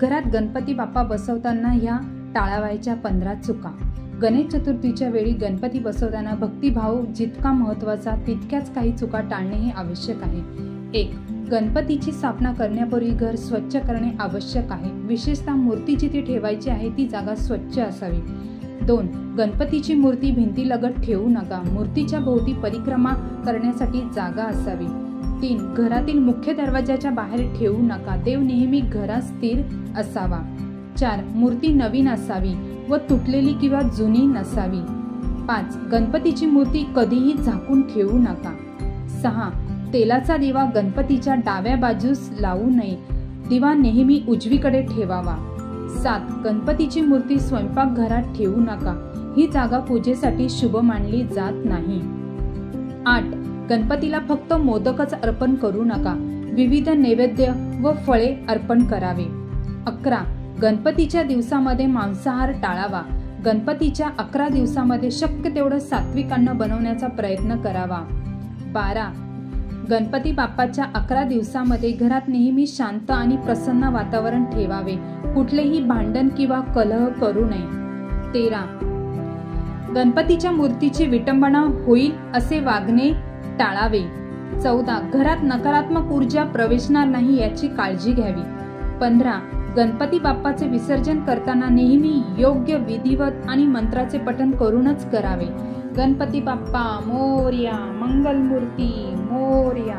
घरात गणपती बाप्पा बसवताना ह्या टाळावयाच्या 15 चुका. गणेश चतुर्थीच्या वेळी गणपती बसवताना भक्तिभाव जितका महत्त्वाचा तितक्याच काही चुका टाळणे हे आवश्यक आहे. 1. गणपतीची स्थापना करण्यापूर्वी घर स्वच्छ करणे आवश्यक आहे. विशेषतः मूर्ती जिथे ठेवायची आहे ती जागा स्वच्छ असावी. 2. गणपतीची मूर्ती भिंतीलगत ठेवू नका. मूर्तीच्या भोवती परिक्रमा करण्यासाठी जागा असावी. 3. घरातील मुख्य दरवाजाच्या बाहेर ठेवू नका. देव नेहमी घरात स्थिर असावा. 4. मूर्ती नवीन असावी व तुटलेली किंवा जुनी नसावी. 5. गणपतीची मूर्ती कधीही झाकून ठेवू नका. 6. तेलाचा दिवा गणपतीच्या डाव्या बाजूस लावू नये. दिवा नेहमी उजवीकडे ठेवावा. 7. गणपतीची मूर्ती स्वयंपाकघरात ठेवू नका. ही जागा पूजेसाठी शुभ मानली जात नाही. 8. गणपतीला फक्त मोदकच अर्पण करू नका. विविध नैवेद्य व फळे अर्पण करावे. 11. गणपतीच्या दिवसामध्ये मांसाहार टाळावा. गणपतीच्या 11 दिवसामध्ये शक्य तेवढं सात्विक अन्न बनवण्याचा प्रयत्न करावा. 12. गणपती बाप्पाच्या 11 दिवसामध्ये घरात नेहमी शांत आणि प्रसन्न वातावरण ठेवावे. कुठलेही भांडण किंवा कलह करू नये. 13. गणपतीच्या मूर्तीची विटंबना होईल असे वागणे टाळावे. 14. घरात नकारात्मक ऊर्जा प्रवेशणार नाही याची काळजी घ्यावी. 15. गणपती बाप्पाचे विसर्जन करताना नेहमी योग्य विधिवत आणि मंत्राचे पठण करूनच करावे. गणपती बाप्पा मोरया, मंगलमूर्ती मोरया.